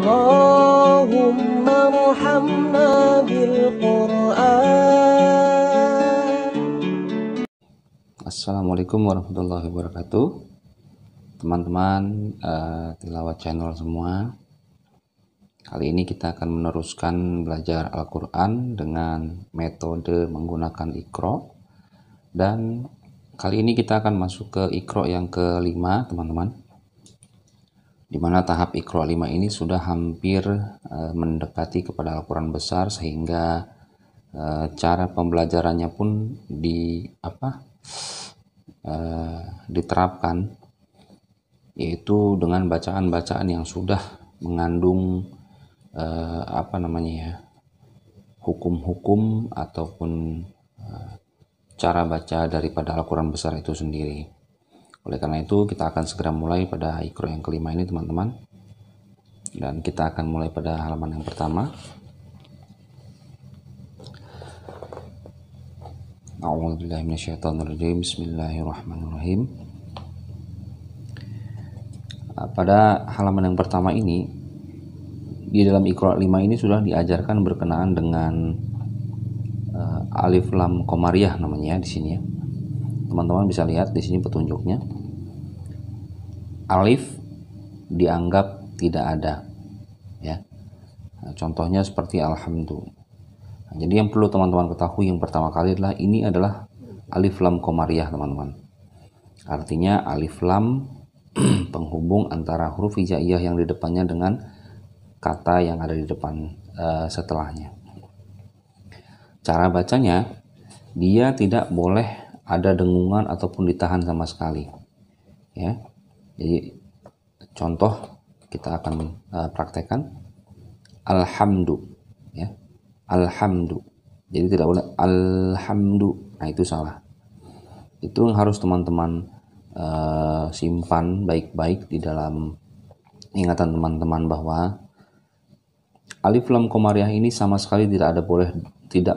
Allahumma arhamna bil Qur'an. Assalamualaikum warahmatullahi wabarakatuh. Teman-teman tilawat channel semua. Kali ini kita akan meneruskan belajar Al-Quran dengan metode menggunakan Iqra. Dan kali ini kita akan masuk ke Iqra yang kelima, teman-teman. Di mana tahap Iqra 5 ini sudah hampir mendekati kepada Al-Quran besar, sehingga cara pembelajarannya pun diterapkan, yaitu dengan bacaan-bacaan yang sudah mengandung hukum-hukum ataupun cara baca daripada Al-Quran besar itu sendiri. Oleh karena itu kita akan segera mulai pada Iqra yang kelima ini, teman-teman. Dan kita akan mulai pada halaman yang pertama. A'udzubillahi minasyaitonirrajim. Bismillahirrahmanirrahim. Pada halaman yang pertama ini, di dalam Iqra 5 ini sudah diajarkan berkenaan dengan alif lam qamariyah namanya di sini ya. Teman-teman bisa lihat di sini petunjuknya. Alif dianggap tidak ada ya. Nah, contohnya seperti alhamdulillah. Nah, jadi yang perlu teman-teman ketahui yang pertama kali adalah ini adalah alif lam qamariyah, teman-teman. Artinya alif lam penghubung antara huruf hijaiyah yang di depannya dengan kata yang ada di depan setelahnya. Cara bacanya, dia tidak boleh ada dengungan ataupun ditahan sama sekali ya. Jadi contoh kita akan praktekkan alhamdu ya. Alhamdu, jadi tidak boleh alhamdu. Nah itu salah. Itu harus teman-teman simpan baik-baik di dalam ingatan teman-teman bahwa alif lam qamariyah ini sama sekali tidak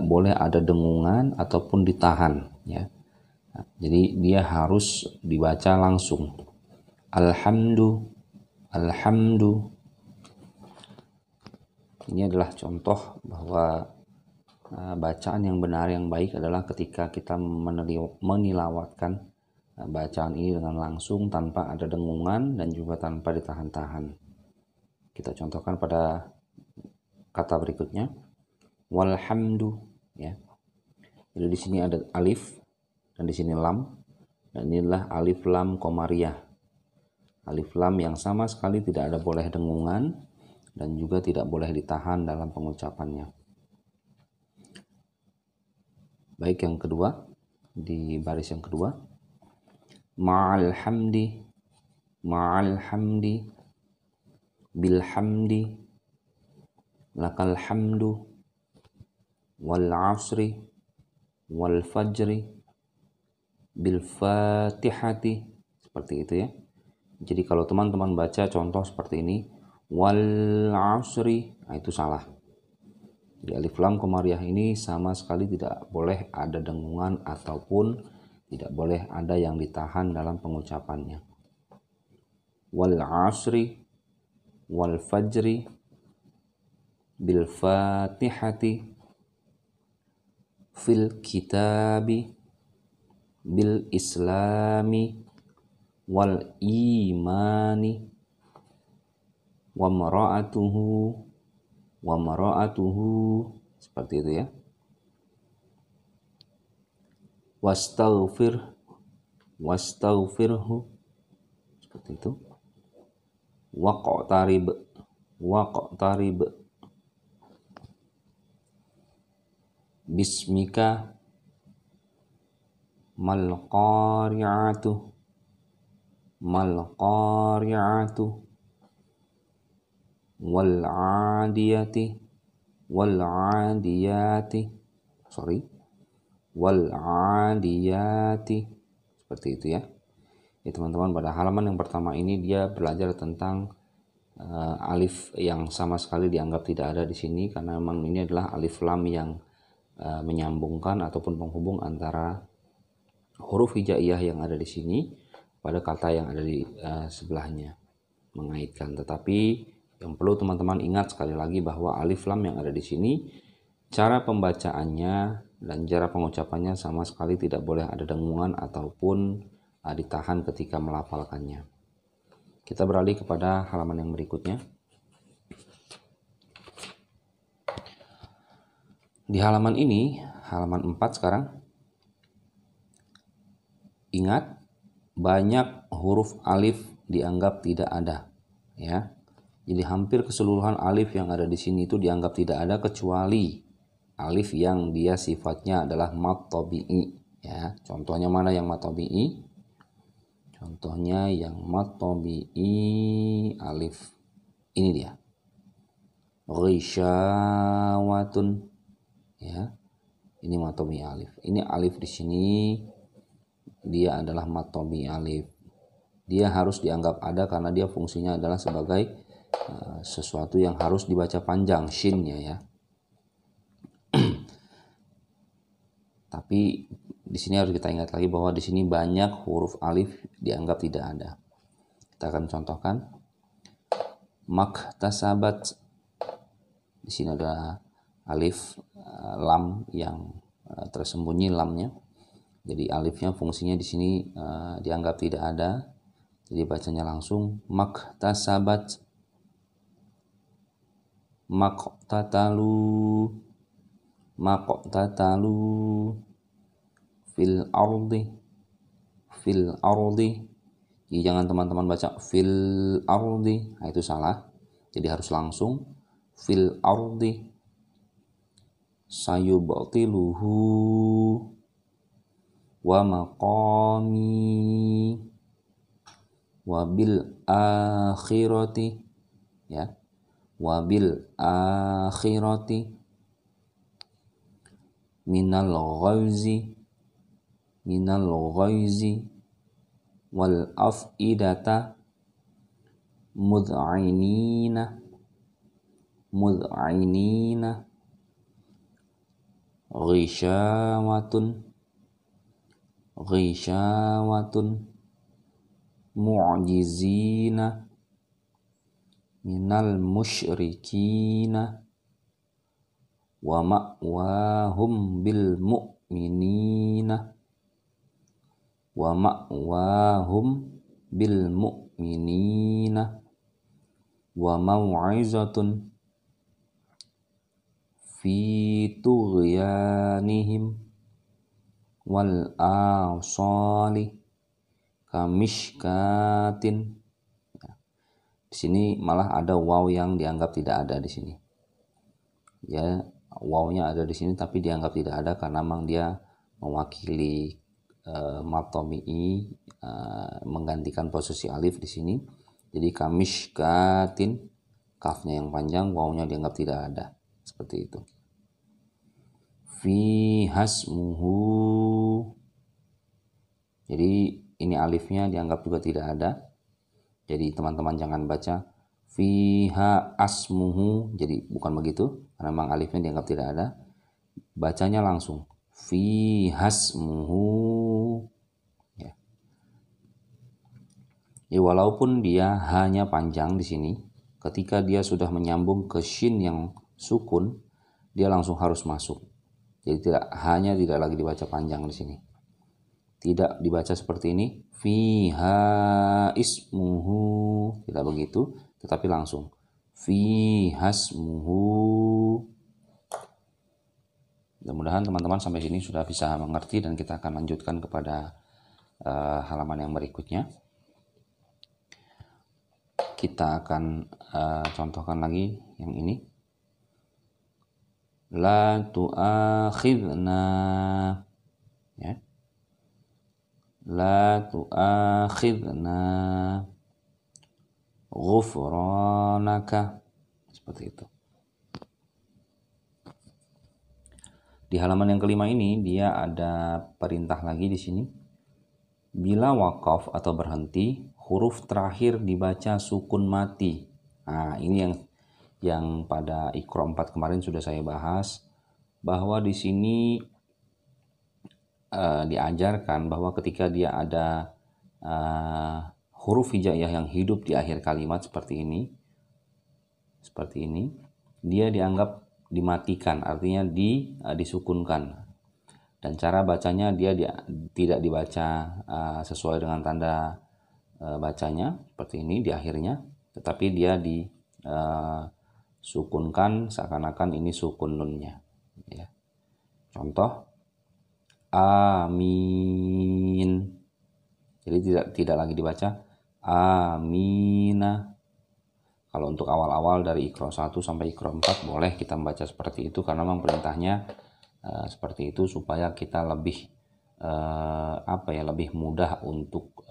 boleh ada dengungan ataupun ditahan ya. Nah, jadi dia harus dibaca langsung. Alhamdu, alhamdu. Ini adalah contoh bahwa bacaan yang benar, yang baik adalah ketika kita menilawatkan bacaan ini dengan langsung tanpa ada dengungan dan juga tanpa ditahan-tahan. Kita contohkan pada kata berikutnya, walhamdu ya. Jadi di sini ada alif dan di sini lam, dan inilah alif lam qamariyah. Alif lam yang sama sekali tidak ada boleh dengungan dan juga tidak boleh ditahan dalam pengucapannya. Baik, yang kedua, di baris yang kedua, ma'al hamdi, bilhamdi, lakal hamdu, wal asri, wal fajri, bil fatihati. Seperti itu ya. Jadi kalau teman-teman baca contoh seperti ini, wal asri, nah itu salah. Jadi alif lam qamariyah ini sama sekali tidak boleh ada dengungan ataupun tidak boleh ada yang ditahan dalam pengucapannya. Wal asri, wal fajri, bil fatihati, fil kitabi, bil islami, wal imani, wa mara'atuhu, seperti itu ya. Wastaghfirhu, seperti itu. Waqtarib, bismika, mal qari'atu, wal adiyati, seperti itu ya. Ya teman-teman, pada halaman yang pertama ini dia belajar tentang alif yang sama sekali dianggap tidak ada di sini, karena memang ini adalah alif lam yang menyambungkan ataupun penghubung antara huruf hijaiyah yang ada di sini pada kata yang ada di sebelahnya, mengaitkan. Tetapi Yang perlu teman-teman ingat sekali lagi bahwa alif lam yang ada di sini, cara pembacaannya dan cara pengucapannya sama sekali tidak boleh ada dengungan ataupun ditahan ketika melafalkannya. Kita beralih kepada halaman yang berikutnya. Di halaman ini, halaman 4 sekarang, ingat banyak huruf alif dianggap tidak ada, ya. Jadi hampir keseluruhan alif yang ada di sini itu dianggap tidak ada kecuali alif yang dia sifatnya adalah mad tabi'i, ya. Contohnya mana yang mad tabi'i? Contohnya yang mad tabi'i alif. Ini dia. Ghisyawatun, ya. Ini mad tabi'i alif. Ini alif di sini dia adalah mad tabi'i alif. Dia harus dianggap ada karena dia fungsinya adalah sebagai sesuatu yang harus dibaca panjang, shinnya, ya. Tapi di sini harus kita ingat lagi bahwa di sini banyak huruf alif dianggap tidak ada. Kita akan contohkan. Maktasabat. Di sini ada alif lam yang tersembunyi lamnya. Jadi alifnya fungsinya di sini dianggap tidak ada. Jadi bacanya langsung maktasabat. Maqtatalu, maqtatalu, fil ardi, fil ardi. Jadi jangan teman-teman baca fil ardi, nah itu salah. Jadi harus langsung fil ardi. Sayubtiluhu wa maqami wa bil akhirati, ya. Wabil akhirati minal ghaizi wal afidata mud'inina ghisyawatun mu'jizina minal musyrikina wa ma'wahum bil mu'minina wa maw'izatun fi tughyanihim wal asali kamishkatin. Di sini malah ada waw yang dianggap tidak ada di sini. Ya, wawnya ada di sini tapi dianggap tidak ada karena memang dia mewakili mad tabi'i, menggantikan posisi alif di sini. Jadi kamishkatin, kafnya yang panjang, wawnya dianggap tidak ada. Seperti itu. Fi hasmuhu. Jadi ini alifnya dianggap juga tidak ada. Jadi teman-teman jangan baca fiha asmuhu. Jadi bukan begitu. Karena memang alifnya dianggap tidak ada. Bacanya langsung fi hasmuhu. Ya. Ya, walaupun dia hanya panjang di sini, ketika dia sudah menyambung ke shin yang sukun, dia langsung harus masuk. Jadi tidak lagi dibaca panjang di sini. Tidak dibaca seperti ini, fiha ismuhu, tidak begitu, tetapi langsung fiha ismuhu. Mudah-mudahan teman-teman sampai sini sudah bisa mengerti dan kita akan lanjutkan kepada halaman yang berikutnya. Kita akan contohkan lagi yang ini. La tu'akhidna, ya. La tu'akhidna ghufranaka, seperti itu. Di halaman yang kelima ini dia ada perintah lagi di sini. Bila wakaf atau berhenti, huruf terakhir dibaca sukun mati. Nah, ini yang pada Iqra 4 kemarin sudah saya bahas, bahwa di sini diajarkan bahwa ketika dia ada huruf hijaiyah yang hidup di akhir kalimat seperti ini, seperti ini, dia dianggap dimatikan, artinya disukunkan. Dan cara bacanya dia tidak dibaca sesuai dengan tanda bacanya seperti ini di akhirnya, tetapi dia disukunkan seakan-akan ini sukun nunnya. Ya. Contoh, amin. Jadi tidak lagi dibaca amina. Kalau untuk awal-awal dari Iqra 1 sampai Iqra 4 boleh kita membaca seperti itu, karena memang perintahnya seperti itu supaya kita lebih lebih mudah untuk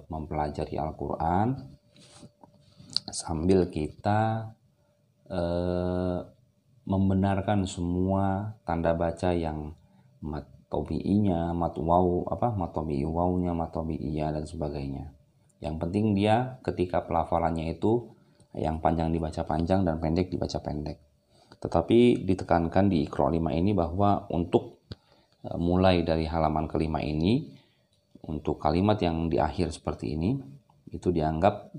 mempelajari Al-Quran sambil kita membenarkan semua tanda baca yang mat tobi'inya, mat tobi'i wawnya, mat tobi'iyah dan sebagainya. Yang penting dia ketika pelafalannya itu yang panjang dibaca panjang dan pendek dibaca pendek. Tetapi ditekankan di Iqra 5 ini bahwa untuk mulai dari halaman kelima ini, untuk kalimat yang di akhir seperti ini, itu dianggap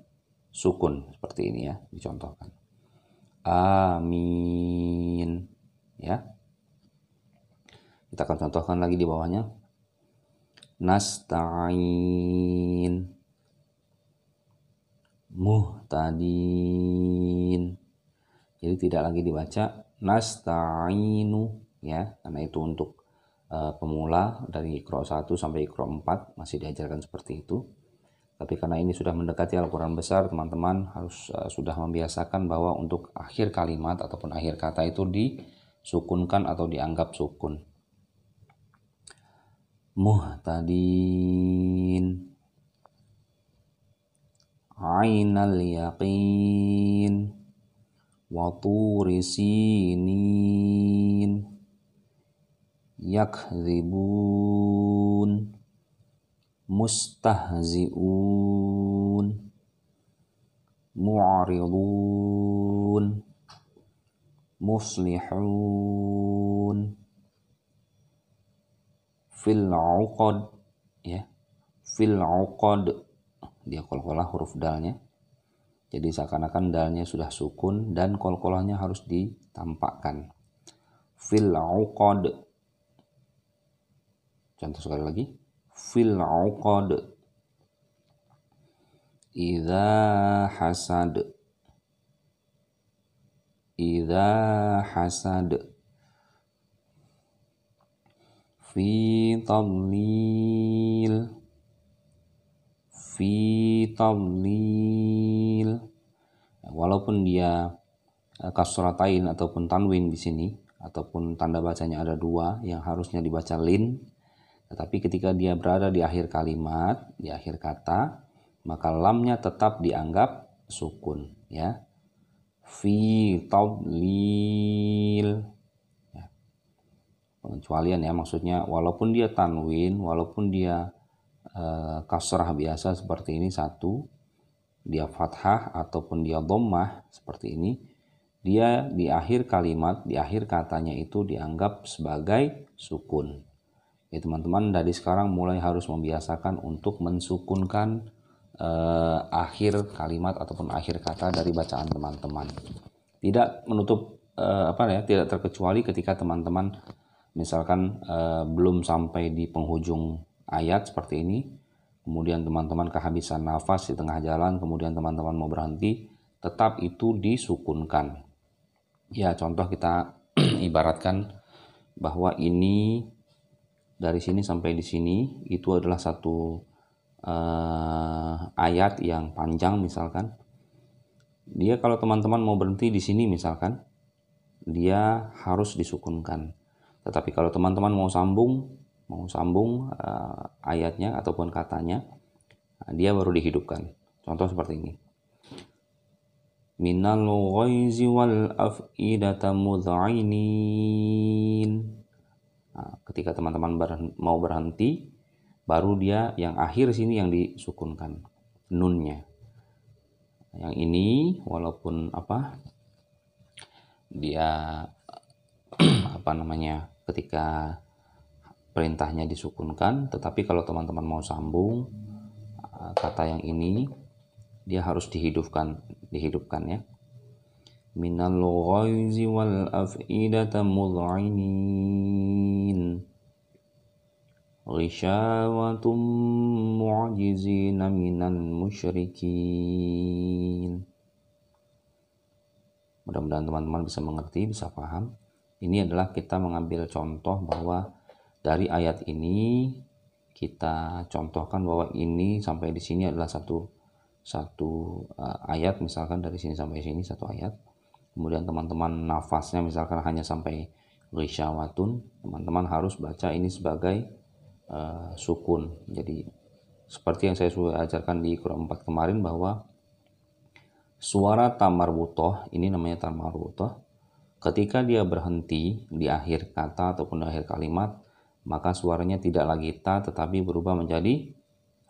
sukun seperti ini ya, dicontohkan. Amin. Ya. Kita akan contohkan lagi di bawahnya. Nasta'in. Muhtadin. Jadi tidak lagi dibaca nasta'inu ya, karena itu untuk pemula dari Iqra 1 sampai Iqra 4 masih diajarkan seperti itu. Tapi karena ini sudah mendekati Al-Quran besar, teman-teman harus sudah membiasakan bahwa untuk akhir kalimat ataupun akhir kata itu disukunkan atau dianggap sukun. Muhtadin, ainal yaqin, wa turi sinin, yakdzibun, mustahzi'un, mu'ridun, muslihun, fil 'uqad ya, fil 'uqad, dia qalqalah huruf dalnya. Jadi seakan-akan dalnya sudah sukun dan qalqalahnya harus ditampakkan. Fil 'uqad. Contoh sekali lagi. Fil 'uqad. Idza hasad. Idza hasad. Fi tadlil. Fi tadlil. Walaupun dia kasratain ataupun tanwin di sini, ataupun tanda bacanya ada dua yang harusnya dibaca lin, tetapi ketika dia berada di akhir kalimat, di akhir kata, maka lamnya tetap dianggap sukun ya. Fi tadlil. Pengecualian ya, maksudnya walaupun dia tanwin, walaupun dia kasrah biasa seperti ini satu, dia fathah ataupun dia dhammah seperti ini, dia di akhir kalimat, di akhir katanya itu dianggap sebagai sukun. Ya teman-teman, dari sekarang mulai harus membiasakan untuk mensukunkan akhir kalimat ataupun akhir kata dari bacaan teman-teman. Tidak menutup tidak terkecuali ketika teman-teman misalkan belum sampai di penghujung ayat seperti ini, kemudian teman-teman kehabisan nafas di tengah jalan, kemudian teman-teman mau berhenti, tetap itu disukunkan. Ya, contoh kita ibaratkan bahwa ini dari sini sampai di sini itu adalah satu ayat yang panjang misalkan. Dia kalau teman-teman mau berhenti di sini misalkan, dia harus disukunkan. Tetapi kalau teman-teman mau sambung ayatnya ataupun katanya, dia baru dihidupkan. Contoh seperti ini. Minal ghaizi wal af'idata mud'inin. Ketika teman-teman mau berhenti, baru dia yang akhir sini yang disukunkan nunnya. Yang ini walaupun dia ketika perintahnya disukunkan, tetapi kalau teman-teman mau sambung kata yang ini, dia harus dihidupkan ya. minal ghaizi wal af'idata mud'inin ghisyawatum mu'jizina minal musyrikin. Mudah-mudahan teman-teman bisa mengerti, bisa paham. Ini adalah kita mengambil contoh bahwa dari ayat ini kita contohkan bahwa ini sampai di sini adalah satu ayat, misalkan dari sini sampai sini satu ayat. Kemudian teman-teman nafasnya misalkan hanya sampai ghisyawatun, teman-teman harus baca ini sebagai sukun. Jadi seperti yang saya sudah ajarkan di Quran 4 kemarin bahwa suara tamarbutoh, ini namanya tamarbutoh, ketika dia berhenti di akhir kata ataupun di akhir kalimat, maka suaranya tidak lagi ta tetapi berubah menjadi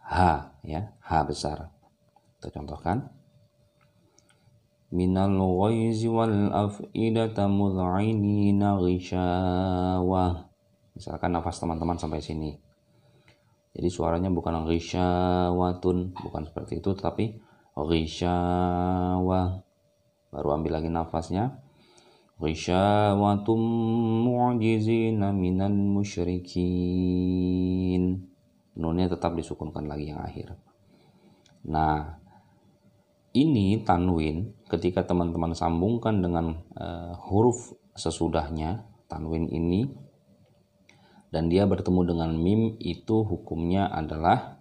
ha, ya, ha besar. Kita contohkan. Minal ghaizi wal af'idata mud'inina ghisyawah. Misalkan nafas teman-teman sampai sini. Jadi suaranya bukan ghisyawatun, bukan seperti itu, tetapi ghisyawah. Baru ambil lagi nafasnya. Ghisyawatum mu'jizina minal musyrikin. Nunnya tetap disukunkan lagi yang akhir. Nah, ini tanwin ketika teman-teman sambungkan dengan huruf sesudahnya, tanwin ini, dan dia bertemu dengan mim, itu hukumnya adalah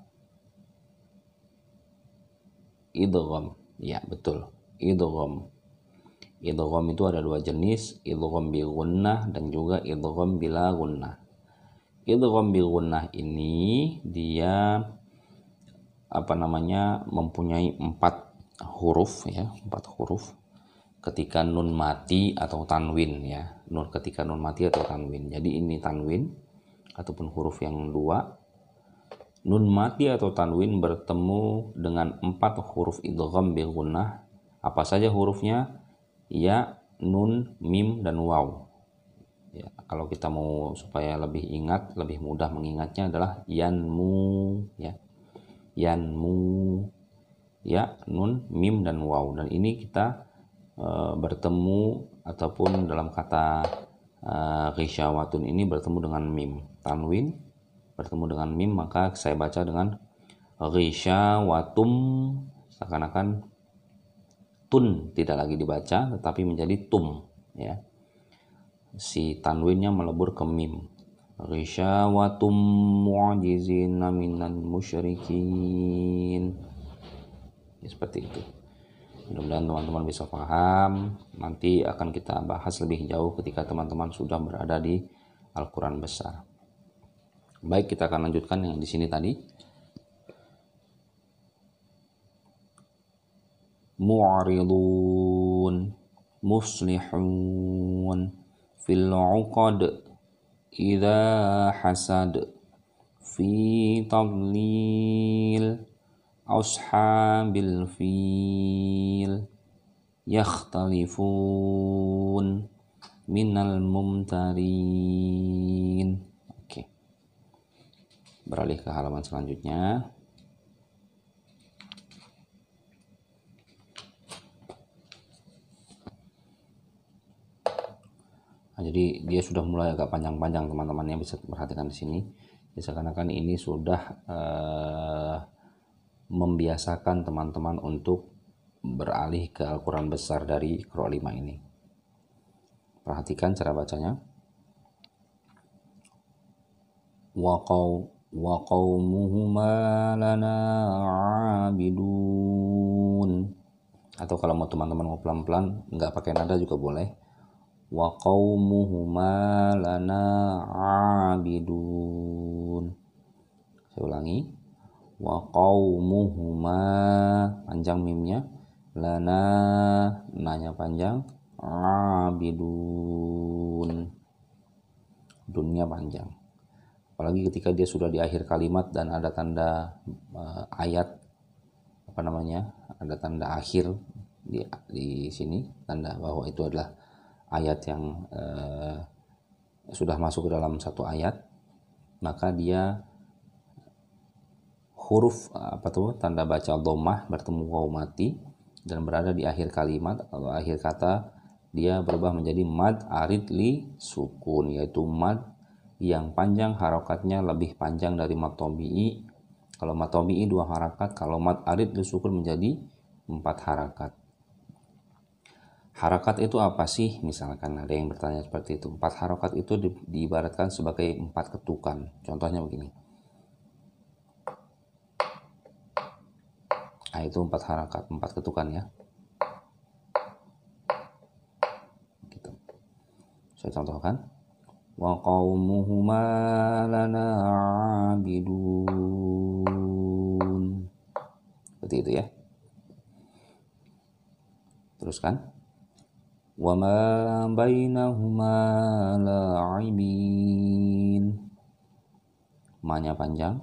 idgham. Ya, betul. Idgham. Idgham itu ada dua jenis, idgham bi gunnah dan juga idgham bila gunnah. Idgham bi gunnah ini dia mempunyai 4 huruf, ya, 4 huruf ketika nun mati atau tanwin, ya. Ketika nun mati atau tanwin. Jadi ini tanwin ataupun huruf yang 2. Nun mati atau tanwin bertemu dengan 4 huruf idgham bi gunnah. Apa saja hurufnya? Ya, nun, mim, dan waw. Ya, kalau kita mau supaya lebih ingat, lebih mudah mengingatnya adalah yanmu, ya. Yanmu, ya, nun, mim, dan waw. Dan ini kita bertemu ataupun dalam kata ghisyawatun ini bertemu dengan mim. Tanwin bertemu dengan mim, maka saya baca dengan ghisyawatum, seakan-akan tun tidak lagi dibaca tetapi menjadi tum, ya. Si tanwinnya melebur ke mim. Ghisyawatum mu'jizina minal musyrikin. Ya, seperti itu. Mudah-mudahan teman-teman bisa paham. Nanti akan kita bahas lebih jauh ketika teman-teman sudah berada di Al-Quran besar. Baik, kita akan lanjutkan yang di sini tadi. Mu'ridun, muslihun, fil 'uqad, idza hasad, fi tadlil, ashabil fil, yakhtalifun, minal mumtarin. Oke. Beralih ke halaman selanjutnya. Nah, jadi dia sudah mulai agak panjang-panjang, teman-teman yang bisa perhatikan di sini. Jadi seakan-akan ini sudah membiasakan teman-teman untuk beralih ke Al-Quran besar dari Qur'an 5 ini. Perhatikan cara bacanya. Wa qaumuhuma lana 'abidun. Atau kalau mau teman-teman mau pelan-pelan, nggak pakai nada juga boleh. Wa qaumuhuma lana 'abidun. Saya ulangi. Wa qaumuhuma, panjang mimnya, lana, nanya panjang, 'abidun, dunnya panjang. Apalagi ketika dia sudah di akhir kalimat dan ada tanda ayat, ada tanda akhir di sini, tanda bahwa itu adalah ayat yang sudah masuk ke dalam satu ayat, maka dia huruf tanda baca dhammah bertemu waw mati, dan berada di akhir kalimat atau akhir kata, dia berubah menjadi mad arid li sukun, yaitu mad yang panjang harokatnya lebih panjang dari mad tabi'i. Kalau mad tabi'i 2 harakat, kalau mad arid li sukun menjadi 4 harakat. Harakat itu apa sih? Misalkan ada yang bertanya seperti itu. 4 harakat itu diibaratkan sebagai 4 ketukan. Contohnya begini. Nah, itu 4 harakat, 4 ketukan ya. Gitu. Saya contohkan. Wa qaumuhuma lana abidun. Seperti itu ya. Teruskan. Wa ma bainahuma la'ibin. Ma-nya panjang,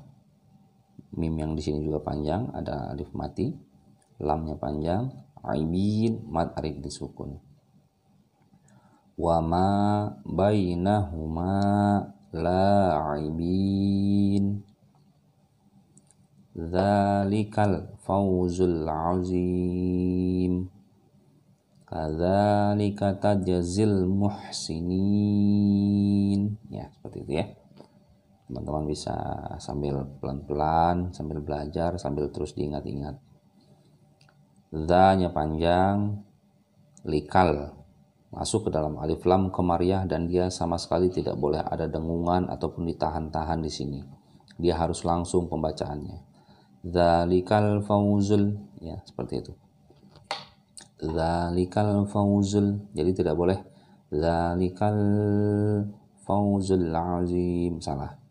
mim yang di sini juga panjang, ada alif mati, lamnya panjang, aibin mad arid disukun. Wa ma bainahuma la'ibin. Dzalikal fawzul azim. Kadzalika tajzil muhsinin. Ya, seperti itu ya. Teman-teman bisa sambil pelan-pelan, sambil belajar, sambil terus diingat-ingat. Dza-nya panjang, likal masuk ke dalam alif lam qamariyah dan dia sama sekali tidak boleh ada dengungan ataupun ditahan-tahan di sini. Dia harus langsung pembacaannya. Dzalikal fawzul, ya, seperti itu. Dzalikal fawzul, jadi tidak boleh dzalikal fawzul azim, salah.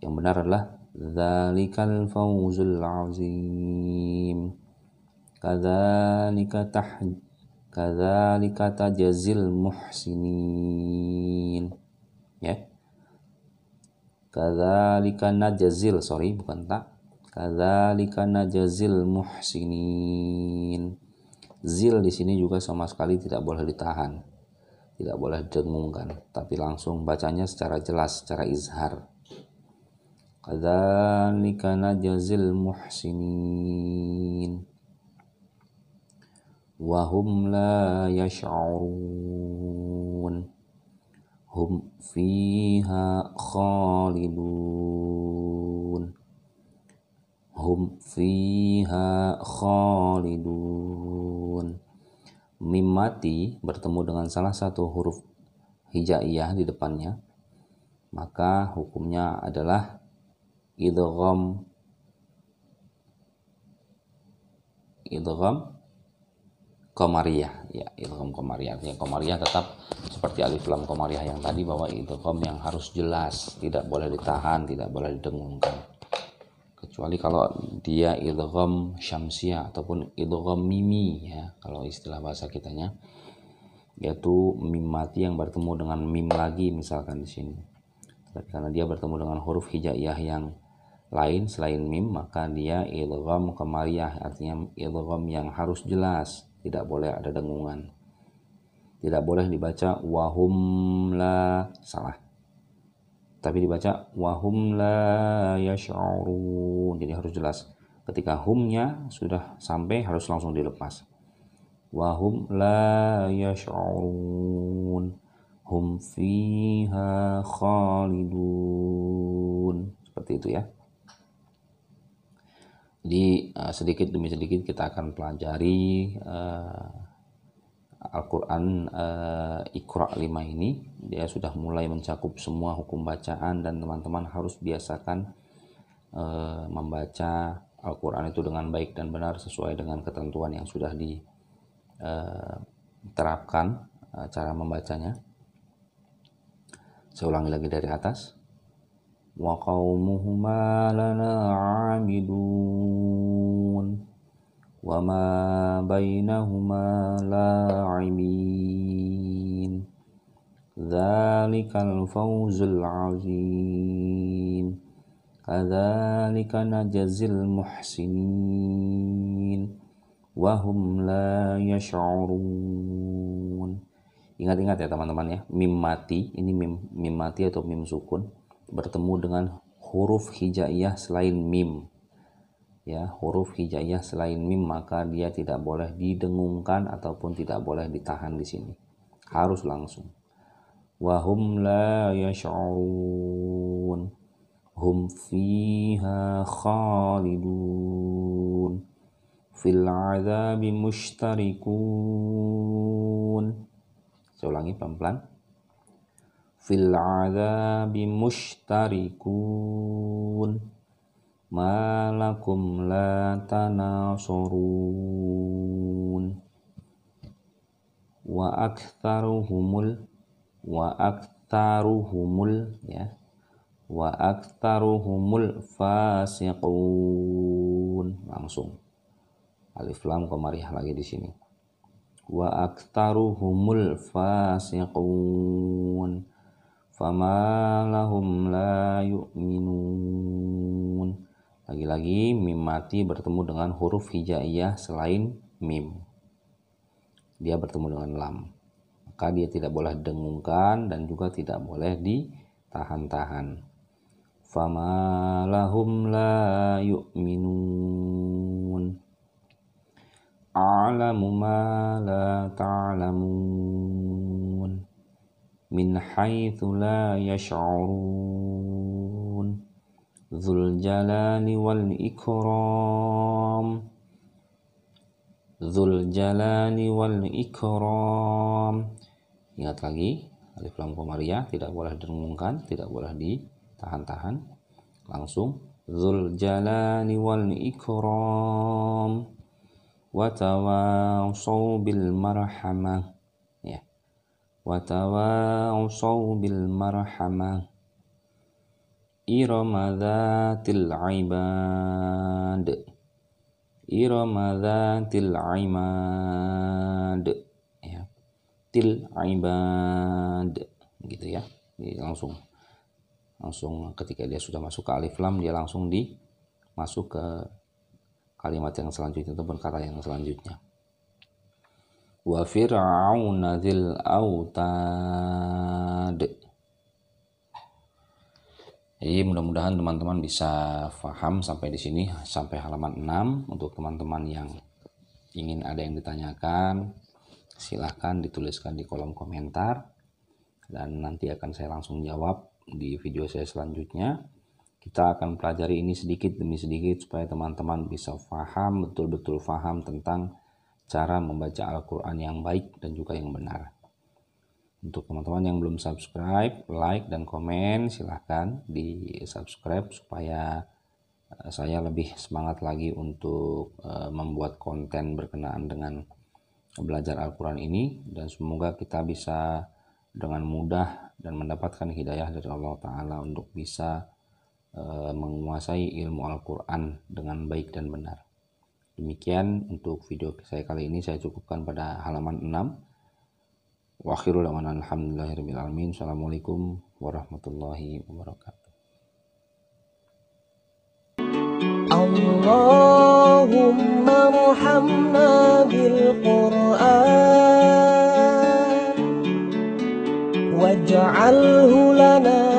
Yang benar adalah dzalikal fawzul azim. Kadzalika tajzil muhsinin. Ya. Kadzalika najzil, bukan tak. Kadzalika najzil muhsinin. Zil di sini juga sama sekali tidak boleh ditahan, tidak boleh didengungkan, tapi langsung bacanya secara jelas, secara izhar. Kadzalika najzil muhsinin. Wa hum la yash'urun. Hum fiha khalidun. Hum fiha khalidun. Mim mati bertemu dengan salah satu huruf hijaiyah di depannya, maka hukumnya adalah idgham qamariyah. Ya, idgham qamariyah. Artinya qamariyah tetap seperti alif lam qamariyah yang tadi, bahwa idgham yang harus jelas, tidak boleh ditahan, tidak boleh didengungkan. Kecuali kalau dia idgham syamsiyah ataupun idgham mimi, ya, kalau istilah bahasa kitanya, yaitu mim mati yang bertemu dengan mim lagi misalkan di sini. Tapi karena dia bertemu dengan huruf hijaiyah yang lain selain mim, maka dia idgham qamariyah, artinya idgham yang harus jelas, tidak boleh ada dengungan. Tidak boleh dibaca wahum la, salah. Tapi dibaca wahum la yash'urun. Jadi harus jelas. Ketika humnya sudah sampai harus langsung dilepas. Wahum la yash'urun. Hum fiha khalidun. Seperti itu ya. Jadi sedikit demi sedikit kita akan pelajari Al-Quran Iqra 5 ini. Dia sudah mulai mencakup semua hukum bacaan, dan teman-teman harus biasakan membaca Al-Quran itu dengan baik dan benar sesuai dengan ketentuan yang sudah diterapkan cara membacanya. Saya ulangi lagi dari atas. Wa qaumuhuma lana 'abidun. Wa ma bainahuma la'ibin. Dzalikal fawzul azim. Kadzalika najzil muhsinin. Wa hum la yash'urun. Ingat-ingat ya teman-teman ya, mim mati, ini mim mati atau mim sukun bertemu dengan huruf hijaiyah selain mim. ya huruf hijaiyah selain mim, maka dia tidak boleh didengungkan ataupun tidak boleh ditahan di sini, harus langsung. Wahum la yash'urun hum fiha khalidun fil azabi mushtarikun. Saya ulangi pelan-pelan. Fil azabi mushtarikun ma lakum la tanasurun wa aktsaruhumul ya wa aktsaruhumul fasiqun. Langsung alif lam qamariyah lagi di sini. Wa aktsaruhumul fasiqun fama lahum la yu'minun. Lagi-lagi mim mati bertemu dengan huruf hijaiyah selain mim, dia bertemu dengan lam, maka dia tidak boleh dengungkan dan juga tidak boleh ditahan-tahan. Fama lahum la yu'minun a'lamu ma la ta'lamun min haitsu la yash'urun Dzul jalali wal ikram. Dzul jalali wal ikram. Ingat lagi, alif lam qamariyah tidak boleh didengungkan, tidak boleh ditahan-tahan. Langsung Dzul jalali wal ikram. Wa tawassaw bil marhamah. Ya. Wa tawassaw bil marhamah. Irama dzatil ibad. Irama dzatil imad, ya. Til ibad, gitu ya. Jadi langsung ketika dia sudah masuk ke alif lam, dia langsung masuk ke kalimat yang selanjutnya ataupun kata yang selanjutnya. Wa fir'auna dzil autad. Jadi mudah-mudahan teman-teman bisa paham sampai di sini, sampai halaman 6. Untuk teman-teman yang ingin ada yang ditanyakan, silahkan dituliskan di kolom komentar dan nanti akan saya langsung jawab di video saya selanjutnya. Kita akan pelajari ini sedikit demi sedikit supaya teman-teman bisa paham, betul-betul paham tentang cara membaca Al-Quran yang baik dan juga yang benar. Untuk teman-teman yang belum subscribe, like, dan komen, silahkan di subscribe supaya saya lebih semangat lagi untuk membuat konten berkenaan dengan belajar Al-Quran ini. Dan semoga kita bisa dengan mudah dan mendapatkan hidayah dari Allah Ta'ala untuk bisa menguasai ilmu Al-Quran dengan baik dan benar. Demikian untuk video saya kali ini, saya cukupkan pada halaman 6. Wa akhiru da'wana alhamdulillahirabbil alamin. Assalamualaikum warahmatullahi wabarakatuh. Allahumma arhamna bil Qur'an waj'alhu lana